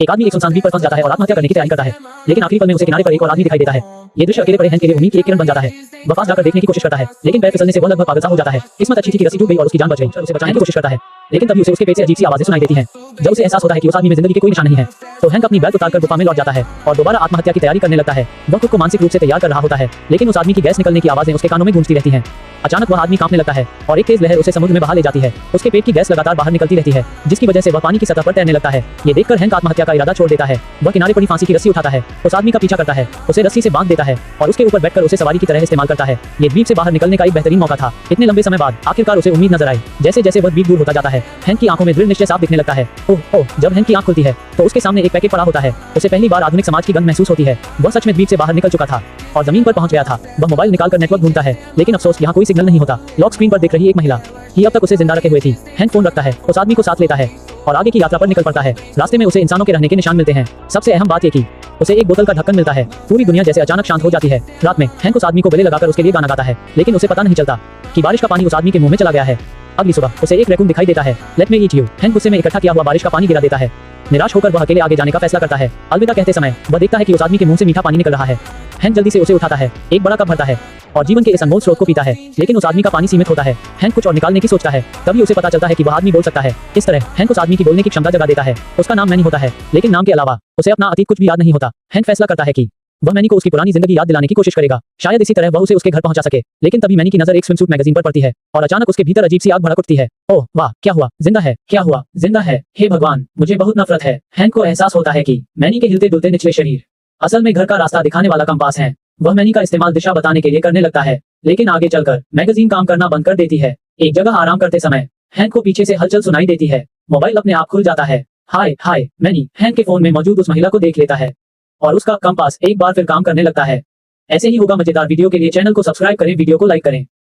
एक आदमी एक सुनसान द्वीप पर फंस जाता है और आत्महत्या करने की तैयारी करता है, लेकिन आखिरी पल में उसे किनारे पर एक और आदमी दिखाई देता है। ये दृश्य अकेले पड़े हैंक के लिए उम्मीद की एक किरण बन जाता है। वह पास जाकर देखने की कोशिश करता है, लेकिन पैर फिसलने से वह लगभग पागल सा हो जाता है। किस्मत अच्छी थी कि रस्सी टूट गई और उसकी जान बच गई। उसे बचाने की कोशिश करता है, लेकिन तभी उसे उसके पेट से अजीब सी आवाजें सुनाई देती हैं। जब उसे एहसास होता है कि उस आदमी में जिंदगी की कोई निशान नहीं है, तो हैंक अपनी बैग उतारकर गुफा में लौट जाता है और दोबारा आत्महत्या की तैयारी करने लगता है। वह खुद को मानसिक रूप से तैयार कर रहा होता है, लेकिन उस आदमी की गैस निकलने की आवाजें उसके कानों में गूंजती रहती हैं। अचानक वह आदमी कांपने लगता है और एक तेज लहर उसे समुद्र में बहा ले जाती है। उसके पेट की गैस लगातार बाहर निकलती रहती है, जिसकी वजह से वह पानी की सतह पर तैरने लगता है। ये देखकर हैंक आत्महत्या का इरादा छोड़ देता है। वह किनारे पड़ी फांसी की रस्सी उठाता है, उस आदमी का पीछा करता है, उसे रस्सी से बांध देता है और उसके ऊपर बैठकर उसे सवारी की तरह इस्तेमाल करता है। ये द्वीप से बाहर निकलने का एक बेहतरीन मौका था। इतने लंबे समय बाद आखिरकार उसे उम्मीद नजर आई। जैसे जैसे वह द्वीप दूर होता जाता है, हैंक की आंखों में दृढ़ निश्चय साफ दिखने लगता है। ओह, जब हैंक की आंख खुलती है तो उसके सामने एक पैकेट पड़ा होता है। उसे पहली बार आधुनिक समाज की गंध महसूस होती है। वह सच में द्वीप से बाहर निकल चुका था और जमीन पर पहुंच गया था। वह मोबाइल निकालकर नेटवर्क ढूंढता है, लेकिन अफसोस यहाँ कोई सिग्नल नहीं होता। लॉक स्क्रीन पर देख रही एक महिला ही अब तक उसे जिंदा रखे हुए थी। हैंक फोन रखता है, उस आदमी को साथ लेता है और आगे की यात्रा पर निकल पड़ता है। रास्ते में उसे इंसानों के रहने के निशान मिलते हैं। सबसे अहम बात यह कि उसे एक बोतल का ढक्कन मिलता है। पूरी दुनिया जैसे अचानक शांत हो जाती है। रात में हैंक उस आदमी को गले लगाकर उसके लिए गाना गाता है, लेकिन उसे पता नहीं चलता कि बारिश का पानी उस आदमी के मुंह में चला गया है। अगली सुबह उसे एक रैकून दिखाई देता है। Let me eat you, hang गुस्से में इकट्ठा किया हुआ बारिश का पानी गिरा देता है। निराश होकर वह अकेले आगे जाने का फैसला करता है। अलविदा कहते समय वह देखता है कि उस आदमी के मुंह से मीठा पानी निकल रहा है। हैंक जल्दी से उसे उठाता है, एक बड़ा कप भरता है और जीवन के इस अनमोल स्रोत को पीता है, लेकिन उस आदमी का पानी सीमित होता है। हैंक कुछ और निकालने की सोचता है, तभी उसे पता चलता है कि वह आदमी बोल सकता है। इस तरह हैंक उस आदमी की बोलने की क्षमता जगा देता है। उसका नाम मैनी होता है, लेकिन नाम के अलावा उसे अपना अतीत कुछ भी याद नहीं होता। हैंक फैसला करता है कि वह मैनी को उसकी पुरानी जिंदगी याद दिलाने की कोशिश करेगा। शायद इसी तरह वह उसे उसके घर पहुंचा सके। लेकिन तभी मैनी की नजर एक स्विमसूट मैगजीन पर पड़ती है और अचानक उसके भीतर अजीब सी आग भड़क उठती है। ओह वाह, क्या हुआ? जिंदा है? क्या हुआ? जिंदा है? हे भगवान, मुझे बहुत नफरत है। हैंक को एहसास होता है कि मैनी के हिलते डुलते निचले शरीर असल में घर का रास्ता दिखाने वाला कंपास है। वह मैनी का इस्तेमाल दिशा बताने के लिए करने लगता है, लेकिन आगे चलकर मैगजीन काम करना बंद कर देती है। एक जगह आराम करते समय हैंक को पीछे से हलचल सुनाई देती है। मोबाइल अपने आप खुल जाता है। हाय हाय, मैनी हैंक के फोन में मौजूद उस महिला को देख लेता है और उसका कंपास एक बार फिर काम करने लगता है। ऐसे ही होगा मजेदार वीडियो के लिए चैनल को सब्सक्राइब करें, वीडियो को लाइक करें।